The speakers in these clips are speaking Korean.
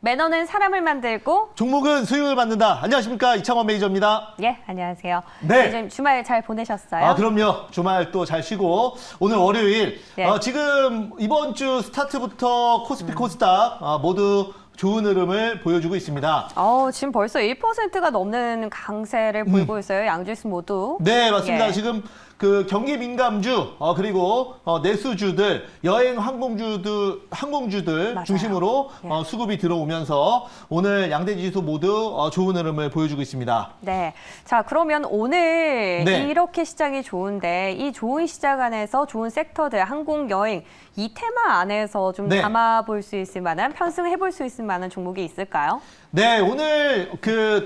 매너는 사람을 만들고 종목은 수익을 만든다. 안녕하십니까, 이창원 매니저입니다. 예, 안녕하세요. 네. 요즘 주말 잘 보내셨어요? 아, 그럼요. 주말 또 잘 쉬고 오늘 월요일 네. 지금 이번 주 스타트부터 코스피 코스닥 모두 좋은 흐름을 보여주고 있습니다. 지금 벌써 1%가 넘는 강세를 보이고 있어요. 양지수 모두. 네, 맞습니다. 예. 지금 그 경기 민감주 그리고 내수주들, 여행 항공주들 맞아요. 중심으로 예. 수급이 들어오면서 오늘 양대 지수 모두 좋은 흐름을 보여주고 있습니다. 네. 자, 그러면 오늘 네. 이렇게 시장이 좋은데 이 좋은 시장 안에서 좋은 섹터들, 항공, 여행 이 테마 안에서 좀 네. 담아볼 수 있을 만한, 편승해 볼 수 있을 만한 종목이 있을까요? 네, 오늘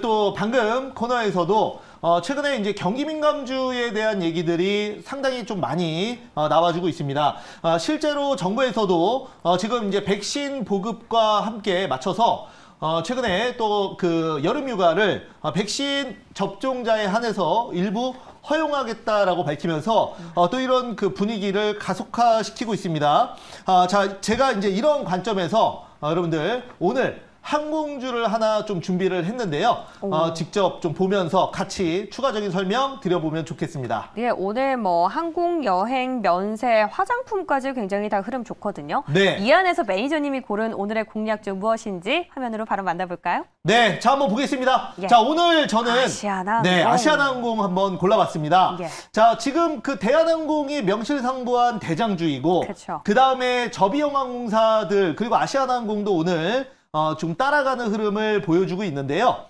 또 방금 코너에서도 최근에 이제 경기 민감주에 대한 얘기들이 상당히 좀 많이 나와주고 있습니다. 실제로 정부에서도 지금 이제 백신 보급과 함께 맞춰서 최근에 또 그 여름 휴가를 백신 접종자에 한해서 일부 허용하겠다라고 밝히면서 또 이런 그 분위기를 가속화시키고 있습니다. 자, 제가 이제 이런 관점에서 여러분들 오늘 항공주를 하나 좀 준비를 했는데요. 직접 좀 보면서 같이 추가적인 설명 드려보면 좋겠습니다. 예, 오늘 뭐 항공, 여행, 면세, 화장품까지 굉장히 다 흐름 좋거든요. 네. 이 안에서 매니저님이 고른 오늘의 공략주 무엇인지 화면으로 바로 만나볼까요? 네, 자 한번 보겠습니다. 예. 자, 오늘 저는 아시아나항공. 네, 아시아나항공 한번 골라봤습니다. 예. 자, 지금 그 대한항공이 명실상부한 대장주이고 그쵸. 그다음에 저비용 항공사들 그리고 아시아나항공도 오늘 좀 따라가는 흐름을 보여주고 있는데요.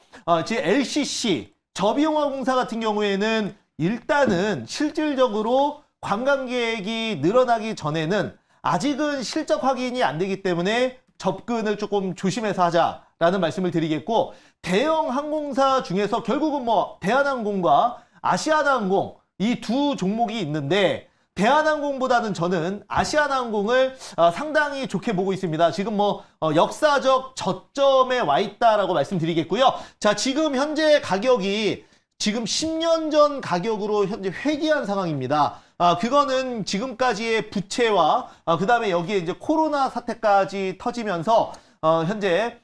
지금 LCC, 저비용항공사 같은 경우에는 일단은 실질적으로 관광객이 늘어나기 전에는 아직은 실적 확인이 안 되기 때문에 접근을 조금 조심해서 하자라는 말씀을 드리겠고, 대형 항공사 중에서 결국은 뭐 대한항공과 아시아나항공 이 두 종목이 있는데 대한항공보다는 저는 아시아나항공을 상당히 좋게 보고 있습니다. 지금 뭐 역사적 저점에 와 있다라고 말씀드리겠고요. 자, 지금 현재 가격이 지금 10년 전 가격으로 현재 회귀한 상황입니다. 그거는 지금까지의 부채와 그다음에 여기에 이제 코로나 사태까지 터지면서 현재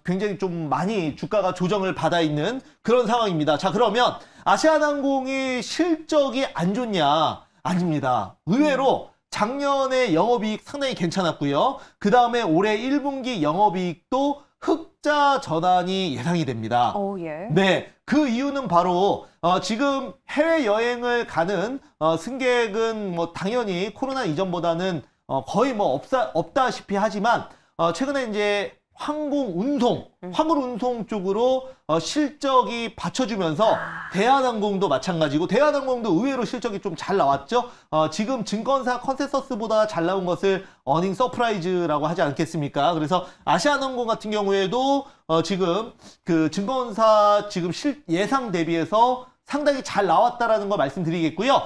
굉장히 좀 많이 주가가 조정을 받아 있는 그런 상황입니다. 자, 그러면 아시아나항공이 실적이 안 좋냐? 아닙니다. 의외로 작년에 영업이익 상당히 괜찮았고요. 그 다음에 올해 1분기 영업이익도 흑자 전환이 예상이 됩니다. 예. 네, 그 이유는 바로 지금 해외여행을 가는 승객은 뭐 당연히 코로나 이전보다는 거의 뭐 없다시피 하지만 최근에 이제 화물운송 쪽으로 실적이 받쳐주면서 대한항공도 마찬가지고, 대한항공도 의외로 실적이 좀 잘 나왔죠. 지금 증권사 컨센서스보다 잘 나온 것을 어닝 서프라이즈라고 하지 않겠습니까? 그래서 아시아나항공 같은 경우에도 지금 그 증권사 지금 예상 대비해서 상당히 잘 나왔다라는 걸 말씀드리겠고요.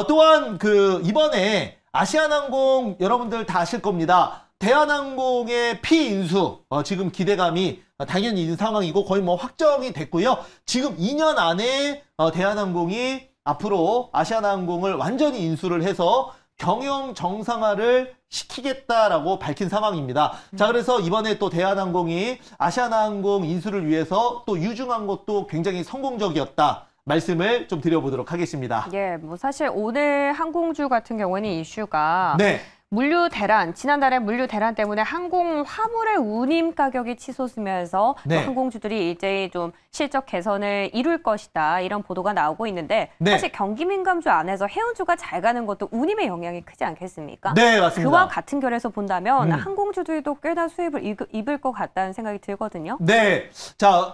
또한 그 이번에 아시아나항공 여러분들 다 아실 겁니다. 대한항공의 피인수 지금 기대감이 당연히 있는 상황이고 거의 뭐 확정이 됐고요. 지금 2년 안에 대한항공이 앞으로 아시아나항공을 완전히 인수를 해서 경영 정상화를 시키겠다라고 밝힌 상황입니다. 자, 그래서 이번에 또 대한항공이 아시아나항공 인수를 위해서 또 유증한 것도 굉장히 성공적이었다. 말씀을 좀 드려보도록 하겠습니다. 예, 뭐 사실 오늘 항공주 같은 경우는 이슈가 네. 물류 대란, 지난달에 물류 대란 때문에 항공 화물의 운임 가격이 치솟으면서 네. 항공주들이 일제히 좀 실적 개선을 이룰 것이다, 이런 보도가 나오고 있는데 네. 사실 경기 민감주 안에서 해운주가 잘 가는 것도 운임의 영향이 크지 않겠습니까? 네, 맞습니다. 그와 같은 결에서 본다면 항공주들도 꽤나 수입을 입을 것 같다는 생각이 들거든요. 네. 자,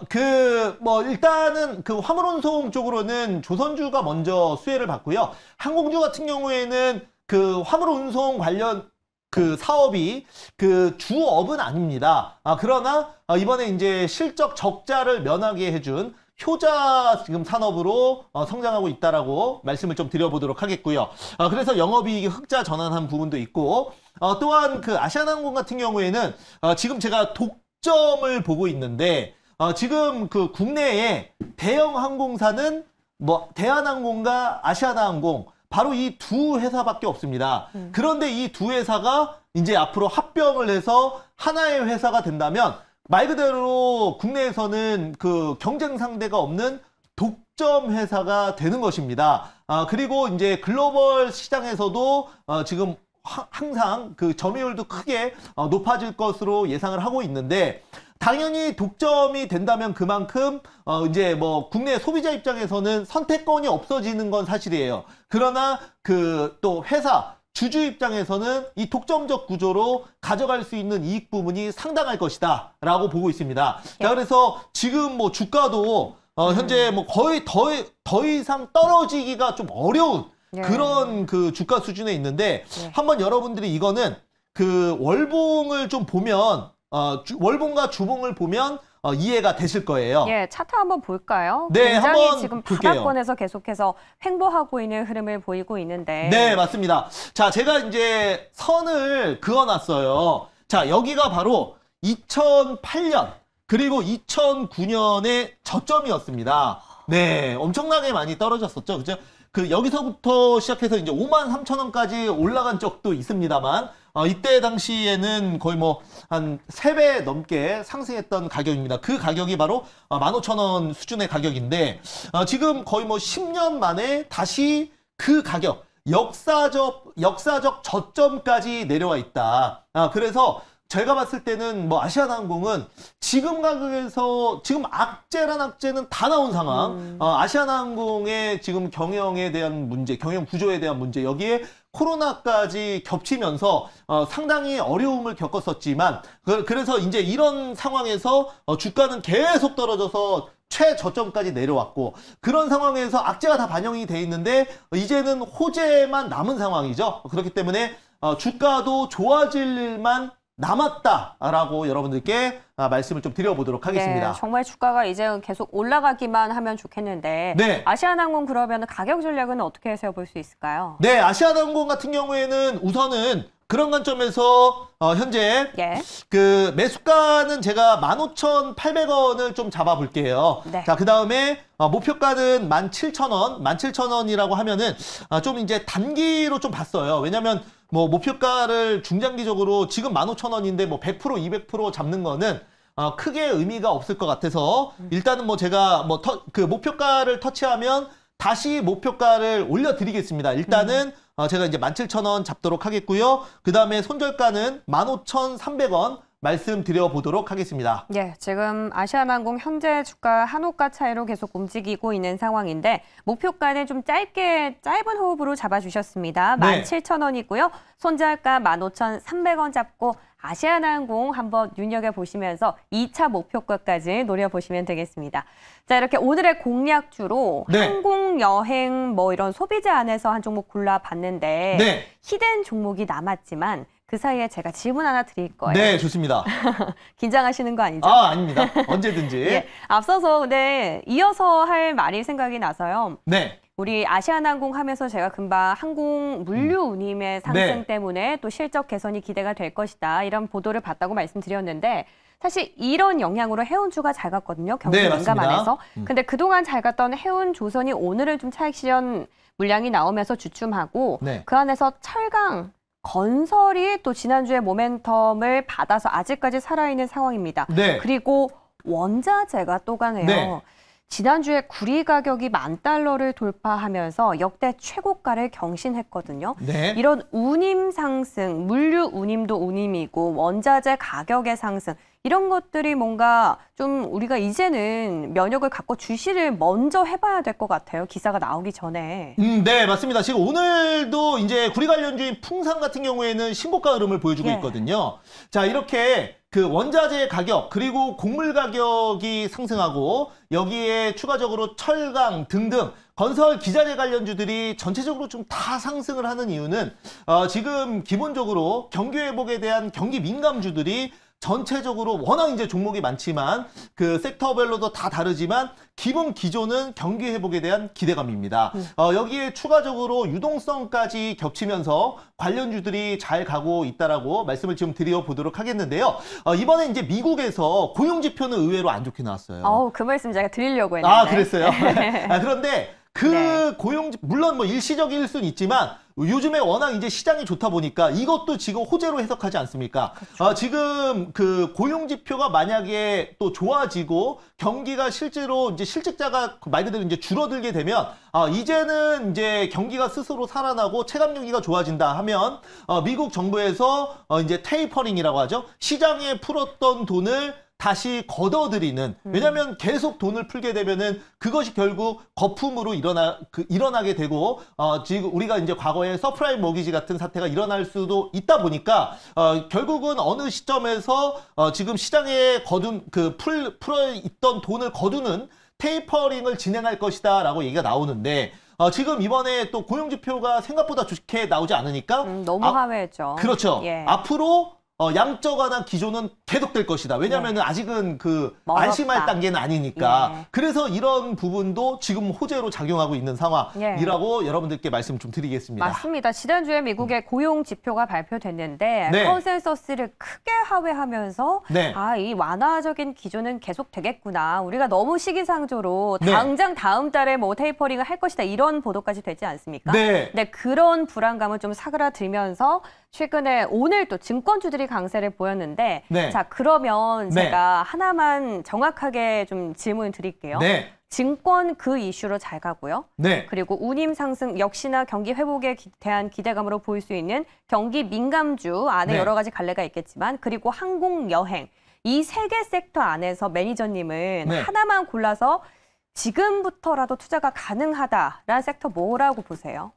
뭐 일단은 그 화물운송 쪽으로는 조선주가 먼저 수혜를 받고요. 항공주 같은 경우에는 그 화물운송 관련 그 사업이 그 주업은 아닙니다. 그러나 이번에 이제 실적 적자를 면하게 해준 효자 지금 산업으로 성장하고 있다라고 말씀을 좀 드려보도록 하겠고요. 그래서 영업이익이 흑자 전환한 부분도 있고, 또한 그 아시아나항공 같은 경우에는 지금 제가 독점을 보고 있는데 지금 그 국내에 대형 항공사는 뭐 대한항공과 아시아나항공 바로 이 두 회사밖에 없습니다. 그런데 이 두 회사가 이제 앞으로 합병을 해서 하나의 회사가 된다면 말 그대로 국내에서는 그 경쟁 상대가 없는 독점 회사가 되는 것입니다. 그리고 이제 글로벌 시장에서도 지금 항상 그 점유율도 크게 높아질 것으로 예상을 하고 있는데, 당연히 독점이 된다면 그만큼 이제 뭐 국내 소비자 입장에서는 선택권이 없어지는 건 사실이에요. 그러나 그 또 회사 주주 입장에서는 이 독점적 구조로 가져갈 수 있는 이익 부분이 상당할 것이다 라고 보고 있습니다. 자, 그래서 지금 뭐 주가도 현재 뭐 거의 더 이상 떨어지기가 좀 어려운 그런 그 주가 수준에 있는데, 한번 여러분들이 이거는 그 월봉을 좀 보면 월봉과 주봉을 보면 이해가 되실 거예요. 예, 차트 한번 볼까요? 네, 굉장히 한번 지금 볼게요. 바닥권에서 계속해서 횡보하고 있는 흐름을 보이고 있는데. 네, 맞습니다. 자, 제가 이제 선을 그어놨어요. 자, 여기가 바로 2008년 그리고 2009년의 저점이었습니다. 네, 엄청나게 많이 떨어졌었죠. 그죠? 그 여기서부터 시작해서 이제 53,000원까지 올라간 적도 있습니다만, 이때 당시에는 거의 뭐 한 3배 넘게 상승했던 가격입니다. 그 가격이 바로 15,000원 수준의 가격인데, 지금 거의 뭐 10년 만에 다시 그 가격, 역사적 저점까지 내려와 있다. 그래서 제가 봤을 때는 뭐 아시아나항공은 지금 가격에서 지금 악재는 다 나온 상황. 아시아나항공의 지금 경영에 대한 문제, 경영 구조에 대한 문제, 여기에 코로나까지 겹치면서 상당히 어려움을 겪었었지만, 그래서 이제 이런 상황에서 주가는 계속 떨어져서 최저점까지 내려왔고, 그런 상황에서 악재가 다 반영이 돼 있는데 이제는 호재만 남은 상황이죠. 그렇기 때문에 주가도 좋아질 일만 남았다라고 여러분들께 말씀을 좀 드려보도록 하겠습니다. 네, 정말 주가가 이제 계속 올라가기만 하면 좋겠는데, 네. 아시아나항공 그러면 가격 전략은 어떻게 세워볼 수 있을까요? 네, 아시아나항공 같은 경우에는 우선은 그런 관점에서 현재 그 매수가는 제가 15,800원을 좀 잡아볼게요. 네. 자, 그 다음에 목표가는 17,000원, 17,000원이라고 하면은 좀 이제 단기로 좀 봤어요. 왜냐면 뭐 목표가를 중장기적으로 지금 15,000원인데 뭐 100%, 200% 잡는 거는 크게 의미가 없을 것 같아서, 일단은 뭐 제가 뭐 그 목표가를 터치하면 다시 목표가를 올려드리겠습니다. 일단은 제가 이제 17,000원 잡도록 하겠고요. 그 다음에 손절가는 15,300원 말씀드려보도록 하겠습니다. 예, 지금 아시아나항공 현재 주가 한호가 차이로 계속 움직이고 있는 상황인데, 목표가는 좀 짧은 호흡으로 잡아주셨습니다. 네. 17,000원이고요. 손절가 15,300원 잡고 아시아나항공 한번 눈여겨보시면서 2차 목표가까지 노려보시면 되겠습니다. 자, 이렇게 오늘의 공략주로 항공, 여행, 뭐 이런 소비재 안에서 한 종목 골라봤는데, 희된 종목이 남았지만 그 사이에 제가 질문 하나 드릴 거예요. 네, 좋습니다. 긴장하시는 거 아니죠? 아닙니다. 언제든지. 예, 앞서서 근데 이어서 할 말이 생각이 나서요. 네. 우리 아시아나항공 하면서 제가 금방 항공 물류 운임의 상승 때문에 또 실적 개선이 기대가 될 것이다, 이런 보도를 봤다고 말씀드렸는데, 사실 이런 영향으로 해운주가 잘 갔거든요. 경기 민감 안에서. 근데 그동안 잘 갔던 해운조선이 오늘은 좀 차익 실현 물량이 나오면서 주춤하고, 그 안에서 철강, 건설이 또 지난주에 모멘텀을 받아서 아직까지 살아있는 상황입니다. 그리고 원자재가 또 가네요. 지난주에 구리 가격이 $10,000를 돌파하면서 역대 최고가를 경신했거든요. 이런 운임 상승, 물류 운임도 운임이고 원자재 가격의 상승, 이런 것들이 뭔가 좀 우리가 이제는 면역을 갖고 주시를 먼저 해봐야 될 것 같아요. 기사가 나오기 전에. 네, 맞습니다. 지금 오늘도 이제 구리 관련주인 풍산 같은 경우에는 신고가 흐름을 보여주고 있거든요. 자, 이렇게 그 원자재 가격 그리고 곡물 가격이 상승하고, 여기에 추가적으로 철강 등등 건설 기자재 관련주들이 전체적으로 좀 다 상승을 하는 이유는 지금 기본적으로 경기 회복에 대한 경기 민감주들이 전체적으로 워낙 이제 종목이 많지만 그 섹터별로도 다 다르지만 기본 기조는 경기 회복에 대한 기대감입니다. 여기에 추가적으로 유동성까지 겹치면서 관련주들이 잘 가고 있다라고 말씀을 지금 드려보도록 하겠는데요. 이번에 이제 미국에서 고용 지표는 의외로 안 좋게 나왔어요. 그 말씀 제가 드리려고 했는데. 그랬어요? 그런데 그 네. 고용 물론 뭐 일시적일 수는 있지만 요즘에 워낙 이제 시장이 좋다 보니까 이것도 지금 호재로 해석하지 않습니까? 그렇죠. 지금 그 고용 지표가 만약에 또 좋아지고 경기가 실제로 이제 실직자가 말 그대로 이제 줄어들게 되면 이제는 이제 경기가 스스로 살아나고 체감 경기가 좋아진다 하면 미국 정부에서 이제 테이퍼링이라고 하죠. 시장에 풀었던 돈을 다시 걷어들이는, 왜냐하면 계속 돈을 풀게 되면은 그것이 결국 거품으로 일어나게 되고 지금 우리가 이제 과거에 서프라임 모기지 같은 사태가 일어날 수도 있다 보니까 결국은 어느 시점에서 지금 시장에 풀어 있던 돈을 거두는 테이퍼링을 진행할 것이다라고 얘기가 나오는데 지금 이번에 또 고용지표가 생각보다 좋게 나오지 않으니까 너무 하회했죠. 그렇죠. 예. 앞으로 양적 완화 기조는 계속될 것이다. 왜냐하면 아직은 그 멀었다. 안심할 단계는 아니니까. 예. 그래서 이런 부분도 지금 호재로 작용하고 있는 상황이라고 여러분들께 말씀 좀 드리겠습니다. 맞습니다. 지난주에 미국의 고용 지표가 발표됐는데 네. 컨센서스를 크게 하회하면서 네. 이 완화적인 기조는 계속 되겠구나. 우리가 너무 시기상조로 네. 당장 다음 달에 뭐 테이퍼링을 할 것이다. 이런 보도까지 되지 않습니까? 네. 네, 그런 불안감을 좀 사그라들면서 최근에 오늘 또 증권주들이 강세를 보였는데 네. 자, 그러면 네. 제가 하나만 정확하게 좀 질문을 드릴게요. 네. 증권 그 이슈로 잘 가고요. 네. 그리고 운임 상승 역시나 경기 회복에 대한 기대감으로 보일 수 있는 경기 민감주 안에 네. 여러 가지 갈래가 있겠지만 그리고 항공, 여행 이 세 개 섹터 안에서 매니저님은 네. 하나만 골라서 지금부터라도 투자가 가능하다라는 섹터 뭐라고 보세요?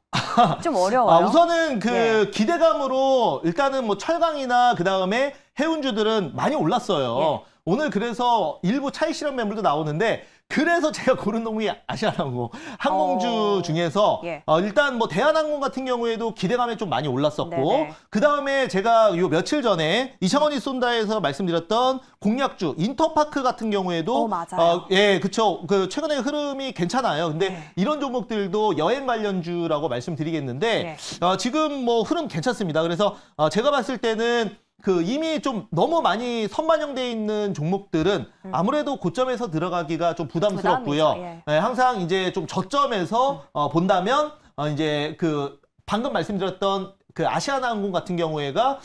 좀 어려워요. 우선은 그 예. 기대감으로 일단은 뭐 철강이나 그 다음에 해운주들은 많이 올랐어요. 예. 오늘 그래서 일부 차익 실현 매물도 나오는데 그래서 제가 고른 놈이 아시아나항공 항공주 중에서 예. 일단 뭐 대한항공 같은 경우에도 기대감이 좀 많이 올랐었고 네네. 그 다음에 제가 요 며칠 전에 이창원이 쏜다에서 말씀드렸던 공약주 인터파크 같은 경우에도 맞아요. 예, 그쵸. 그 최근에 흐름이 괜찮아요. 근데 네. 이런 종목들도 여행 관련주라고 말씀드리겠는데 네. 지금 뭐 흐름 괜찮습니다. 그래서 제가 봤을 때는 그 이미 좀 너무 많이 선반영돼 있는 종목들은 아무래도 고점에서 들어가기가 좀 부담스럽고요. 부담이죠, 예, 항상 이제 좀 저점에서 본다면 이제 그 방금 말씀드렸던 그 아시아나항공 같은 경우에가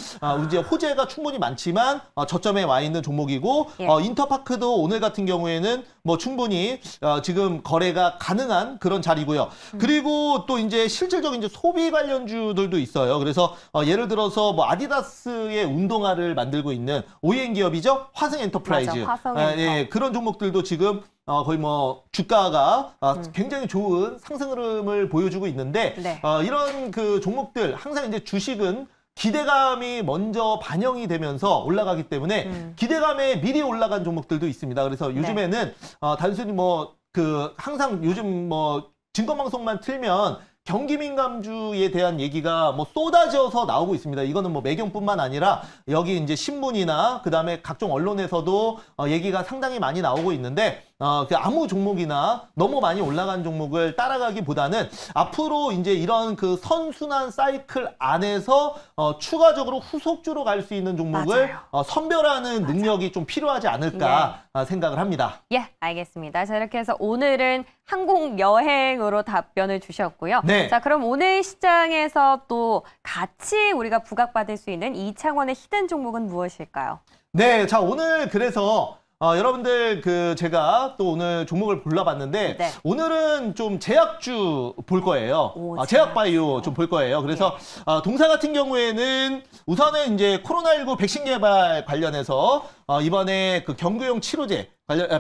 이제 호재가 충분히 많지만 저점에 와 있는 종목이고 예. 인터파크도 오늘 같은 경우에는 뭐 충분히 지금 거래가 가능한 그런 자리고요. 그리고 또 이제 실질적인 이제 소비 관련주들도 있어요. 그래서 예를 들어서 뭐 아디다스의 운동화를 만들고 있는 OEM 기업이죠. 화성 엔터프라이즈. 맞아, 화성 예, 그런 종목들도 지금 거의 뭐 주가가 굉장히 좋은 상승 흐름을 보여주고 있는데 네. 이런 그 종목들 항상 이제 주식은 기대감이 먼저 반영이 되면서 올라가기 때문에 기대감에 미리 올라간 종목들도 있습니다. 그래서 요즘에는 단순히 뭐 그 항상 요즘 뭐 증권방송만 틀면 경기 민감주에 대한 얘기가 뭐 쏟아져서 나오고 있습니다. 이거는 뭐 매경뿐만 아니라 여기 이제 신문이나 그다음에 각종 언론에서도 얘기가 상당히 많이 나오고 있는데 그 아무 종목이나 너무 많이 올라간 종목을 따라가기보다는 앞으로 이제 이런 그 선순환 사이클 안에서 추가적으로 후속주로 갈 수 있는 종목을 선별하는 능력이 좀 필요하지 않을까 생각을 합니다. 예, 알겠습니다. 자, 이렇게 해서 오늘은 항공 여행으로 답변을 주셨고요. 네. 자, 그럼 오늘 시장에서 또 같이 우리가 부각받을 수 있는 이창원의 히든 종목은 무엇일까요? 네, 자 오늘 그래서 여러분들 그 제가 또 오늘 종목을 골라봤는데 네. 오늘은 좀 제약주 볼 거예요. 오, 제약바이오 좀 볼 거예요. 그래서 동사 같은 경우에는 우선은 이제 코로나19 백신 개발 관련해서 이번에 그 경구용 치료제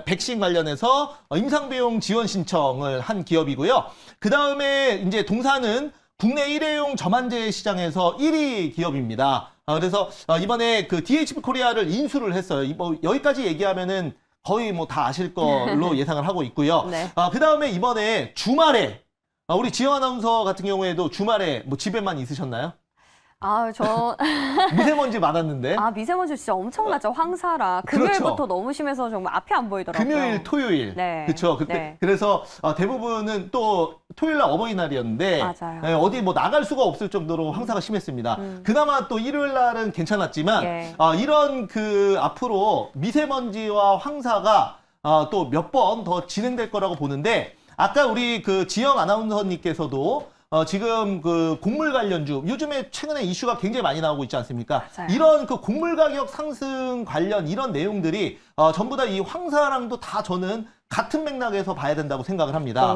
백신 관련해서 임상비용 지원 신청을 한 기업이고요. 그 다음에 이제 동사는 국내 일회용 저만제 시장에서 1위 기업입니다. 그래서 이번에 그 DHP 코리아를 인수를 했어요. 뭐 여기까지 얘기하면은 거의 뭐 다 아실 걸로 예상을 하고 있고요. 네. 그 다음에 이번에 주말에 우리 지영 아나운서 같은 경우에도 주말에 뭐 집에만 있으셨나요? 저 미세먼지 많았는데. 미세먼지 진짜 엄청나죠. 황사라. 그렇죠. 금요일부터 너무 심해서 정말 앞이 안 보이더라고요. 금요일, 토요일. 네. 그렇죠. 그때 네. 그래서 대부분은 또 토요일 날 어버이날이었는데 맞아요. 어디 뭐 나갈 수가 없을 정도로 황사가 심했습니다. 그나마 또 일요일 날은 괜찮았지만 예. 이런 그 앞으로 미세먼지와 황사가 또 몇 번 더 진행될 거라고 보는데 아까 우리 그 지영 아나운서님께서도 지금 그 곡물 관련주 요즘에 최근에 이슈가 굉장히 많이 나오고 있지 않습니까? 맞아요. 이런 그 곡물 가격 상승 관련 이런 내용들이 전부 다 이 황사랑도 다 저는 같은 맥락에서 봐야 된다고 생각을 합니다.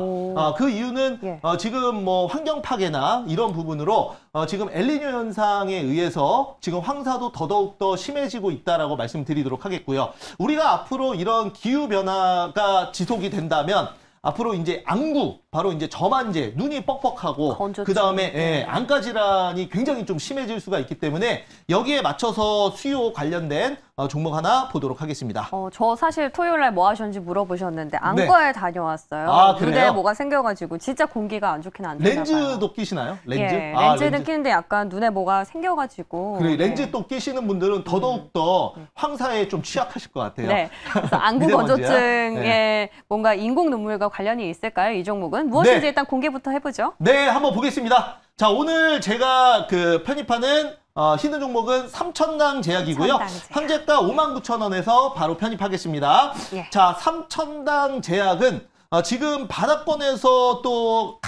그 이유는 예. 지금 뭐 환경 파괴나 이런 부분으로 지금 엘니뇨 현상에 의해서 지금 황사도 더더욱 심해지고 있다라고 말씀드리도록 하겠고요. 우리가 앞으로 이런 기후 변화가 지속이 된다면 앞으로 이제 안구, 바로 이제 저만제, 눈이 뻑뻑하고 건조증. 그 다음에 안과 질환이 굉장히 좀 심해질 수가 있기 때문에 여기에 맞춰서 수요 관련된 종목 하나 보도록 하겠습니다. 저 사실 토요일 날 뭐 하셨는지 물어보셨는데 안과에 다녀왔어요. 아, 눈에 그래요? 뭐가 생겨가지고 진짜 공기가 안 좋긴 안 되나 봐요. 렌즈도 끼시나요? 렌즈? 예, 렌즈는 끼는데 약간 눈에 뭐가 생겨가지고. 그래, 네. 렌즈 또 끼시는 분들은 더더욱 더 황사에 좀 취약하실 것 같아요. 네. 그래서 안구 미세먼지야? 건조증에 네. 뭔가 인공 눈물과 관련이 있을까요? 이 종목은 무엇인지 네. 일단 공개부터 해보죠. 네, 한번 보겠습니다. 자, 오늘 제가 그 편입하는 히든 종목은 삼천당 제약이고요. 삼천당 제약. 현재가 59,000원에서 바로 편입하겠습니다. 예. 자, 삼천당 제약은 지금 바닥권에서 또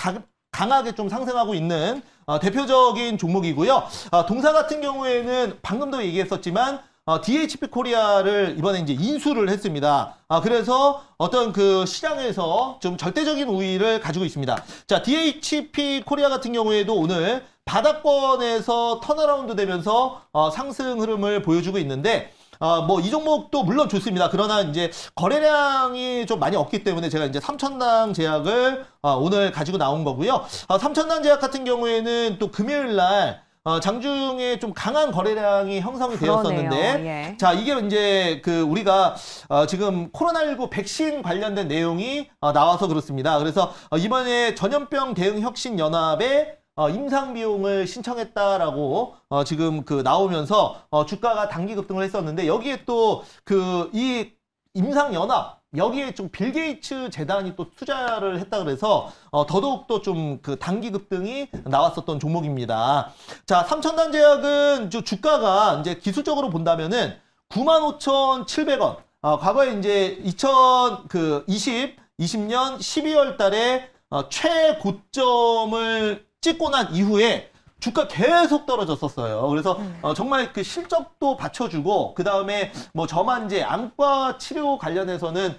강하게 좀 상승하고 있는 대표적인 종목이고요. 동사 같은 경우에는 방금도 얘기했었지만 DHP 코리아를 이번에 이제 인수를 했습니다. 그래서 어떤 그 시장에서 좀 절대적인 우위를 가지고 있습니다. 자, DHP 코리아 같은 경우에도 오늘 바닥권에서 턴어라운드 되면서 상승 흐름을 보여주고 있는데 뭐 이 종목도 물론 좋습니다. 그러나 이제 거래량이 좀 많이 없기 때문에 제가 이제 삼천당 제약을 오늘 가지고 나온 거고요. 삼천당 제약 같은 경우에는 또 금요일 날 장중에 좀 강한 거래량이 형성이 되었었는데, 예. 자, 이게 이제 그 우리가 지금 코로나19 백신 관련된 내용이 나와서 그렇습니다. 그래서 이번에 전염병 대응 혁신 연합에 임상 비용을 신청했다라고 지금 그 나오면서 주가가 단기 급등을 했었는데, 여기에 또 그 이 임상 연합 여기에 좀 빌 게이츠 재단이 또 투자를 했다 그래서 더더욱 또 좀 그 단기 급등이 나왔었던 종목입니다. 자, 삼천당 제약은 주가가 이제 기술적으로 본다면은 95,700원. 과거에 이제 2020년 12월 달에 최고점을 찍고 난 이후에 주가 계속 떨어졌었어요. 그래서 정말 그 실적도 받쳐주고 그 다음에 뭐 저만제, 안과 치료 관련해서는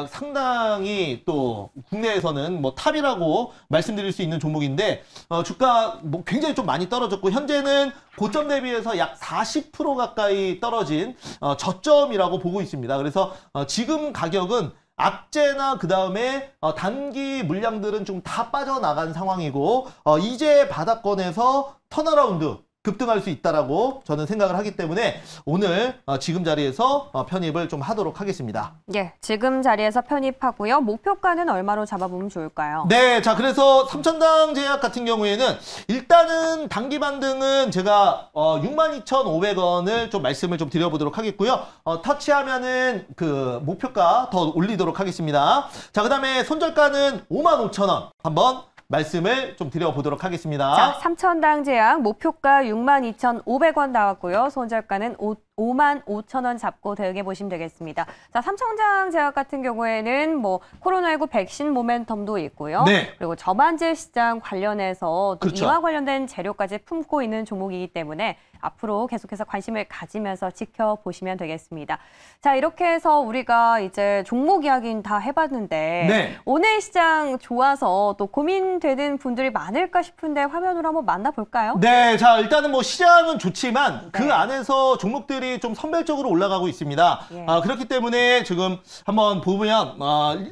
상당히 또 국내에서는 뭐 탑이라고 말씀드릴 수 있는 종목인데 주가 뭐 굉장히 좀 많이 떨어졌고 현재는 고점 대비해서 약 40% 가까이 떨어진 저점이라고 보고 있습니다. 그래서 지금 가격은 악재나 그 다음에 단기 물량들은 좀 다 빠져나간 상황이고 이제 바닥권에서 턴어라운드 급등할 수 있다라고 저는 생각을 하기 때문에 오늘 지금 자리에서 편입을 좀 하도록 하겠습니다. 예, 지금 자리에서 편입하고요. 목표가는 얼마로 잡아보면 좋을까요? 네, 자 그래서 삼천당 제약 같은 경우에는 일단은 단기 반등은 제가 62,500원을 좀 말씀을 좀 드려보도록 하겠고요. 터치하면은 그 목표가 더 올리도록 하겠습니다. 자, 그다음에 손절가는 55,000원 한번 말씀을 좀 드려보도록 하겠습니다. 자, 삼천당 제약 목표가 62,500원 나왔고요. 손절가는 55,000원 잡고 대응해 보시면 되겠습니다. 자, 삼천당 제약 같은 경우에는 뭐 코로나19 백신 모멘텀도 있고요. 네. 그리고 저만제 시장 관련해서 또 그렇죠. 이와 관련된 재료까지 품고 있는 종목이기 때문에 앞으로 계속해서 관심을 가지면서 지켜보시면 되겠습니다. 자, 이렇게 해서 우리가 이제 종목 이야기는 다 해봤는데 네. 오늘 시장 좋아서 또 고민되는 분들이 많을까 싶은데 화면으로 한번 만나볼까요? 네, 자 일단은 뭐 시장은 좋지만 네. 그 안에서 종목들이 좀 선별적으로 올라가고 있습니다. 예. 그렇기 때문에 지금 한번 보면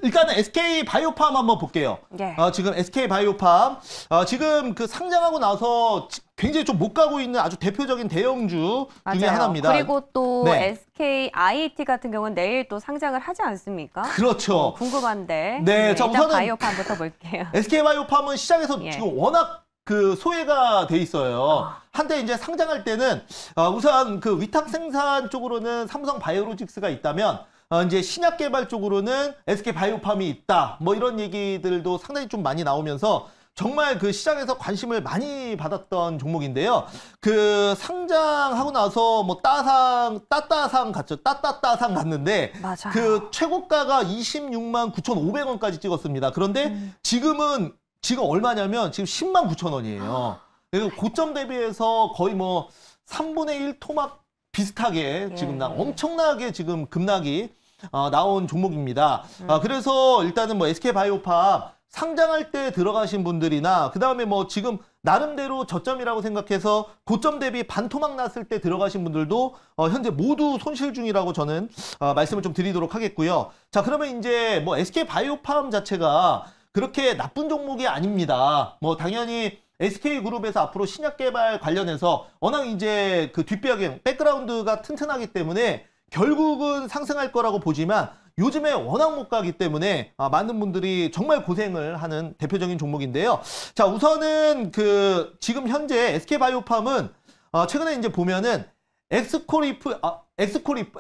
일단은 SK 바이오팜 한번 볼게요. 예. 지금 SK 바이오팜 지금 그 상장하고 나서 굉장히 좀 못 가고 있는 아주 대표적인 대형주 중에 맞아요. 하나입니다. 그리고 또 네. SK IET 같은 경우는 내일 또 상장을 하지 않습니까? 그렇죠. 궁금한데. 네, 자, 일단 우선은 바이오팜부터 볼게요. SK 바이오팜은 시장에서 예. 지금 워낙 그 소외가 돼 있어요. 한때 이제 상장할 때는 우선 그 위탁 생산 쪽으로는 삼성 바이오로직스가 있다면 이제 신약 개발 쪽으로는 SK 바이오팜이 있다. 뭐 이런 얘기들도 상당히 좀 많이 나오면서 정말 그 시장에서 관심을 많이 받았던 종목인데요. 그 상장하고 나서 뭐 따따상 갔죠. 따따따상 갔는데 맞아요. 그 최고가가 26만 9,500원까지 찍었습니다. 그런데 지금 얼마냐면 지금 10만 9천 원이에요. 그리고 고점 대비해서 거의 뭐 3분의 1 토막 비슷하게 지금 엄청나게 지금 급락이 나온 종목입니다. 그래서 일단은 뭐 SK바이오팜 상장할 때 들어가신 분들이나 그다음에 뭐 지금 나름대로 저점이라고 생각해서 고점 대비 반토막 났을 때 들어가신 분들도 현재 모두 손실 중이라고 저는 말씀을 좀 드리도록 하겠고요. 자, 그러면 이제 뭐 SK바이오팜 자체가 그렇게 나쁜 종목이 아닙니다. 뭐 당연히 SK그룹에서 앞으로 신약 개발 관련해서 워낙 이제 그 뒷배경, 백그라운드가 튼튼하기 때문에 결국은 상승할 거라고 보지만 요즘에 워낙 못 가기 때문에 많은 분들이 정말 고생을 하는 대표적인 종목인데요. 자, 우선은 그 지금 현재 SK바이오팜은 최근에 이제 보면은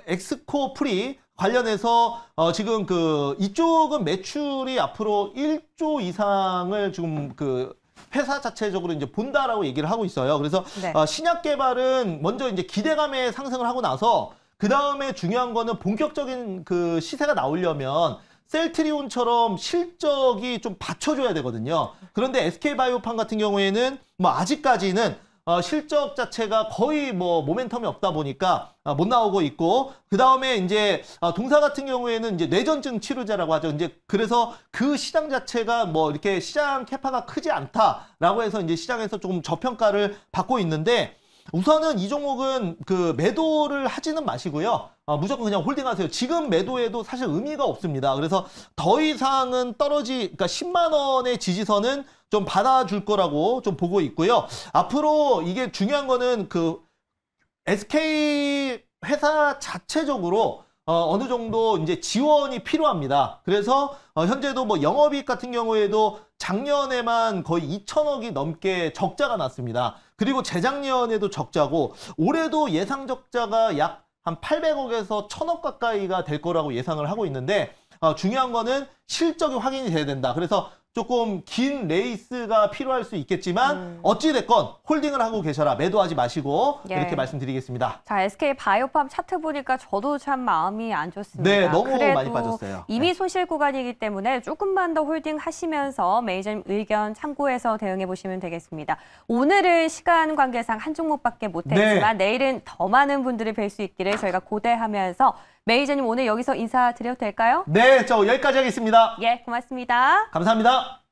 엑스코프리 관련해서 지금 그 이쪽은 매출이 앞으로 1조 이상을 지금 그 회사 자체적으로 이제 본다라고 얘기를 하고 있어요. 그래서 네. 신약 개발은 먼저 이제 기대감에 상승을 하고 나서 그 다음에 중요한 거는 본격적인 그 시세가 나오려면 셀트리온처럼 실적이 좀 받쳐줘야 되거든요. 그런데 SK바이오팜 같은 경우에는 뭐 아직까지는 실적 자체가 거의 뭐 모멘텀이 없다 보니까 못 나오고 있고, 그 다음에 이제 동사 같은 경우에는 이제 뇌전증 치료제라고 하죠. 이제 그래서 그 시장 자체가 뭐 이렇게 시장 캐파가 크지 않다라고 해서 이제 시장에서 조금 저평가를 받고 있는데, 우선은 이 종목은 그 매도를 하지는 마시고요. 무조건 그냥 홀딩하세요. 지금 매도해도 사실 의미가 없습니다. 그래서 더 이상은 그러니까 10만 원의 지지선은 좀 받아줄 거라고 좀 보고 있고요. 앞으로 이게 중요한 거는 그 SK 회사 자체적으로 어느 정도 이제 지원이 필요합니다. 그래서 현재도 뭐 영업이익 같은 경우에도 작년에만 거의 2천억이 넘게 적자가 났습니다. 그리고 재작년에도 적자고 올해도 예상 적자가 약 한 800억에서 1,000억 가까이가 될 거라고 예상을 하고 있는데, 중요한 거는 실적이 확인이 돼야 된다. 그래서 조금 긴 레이스가 필요할 수 있겠지만 어찌됐건 홀딩을 하고 계셔라. 매도하지 마시고 이렇게 말씀드리겠습니다. 자, SK바이오팜 차트 보니까 저도 참 마음이 안 좋습니다. 네, 너무 많이 빠졌어요. 이미 손실 구간이기 때문에 조금만 더 홀딩하시면서 매니저님 의견 참고해서 대응해 보시면 되겠습니다. 오늘은 시간 관계상 한 종목밖에 못했지만 내일은 더 많은 분들이 뵐 수 있기를 저희가 고대하면서 매니저님 오늘 여기서 인사드려도 될까요? 네, 저 여기까지 하겠습니다. 예, 고맙습니다. 감사합니다.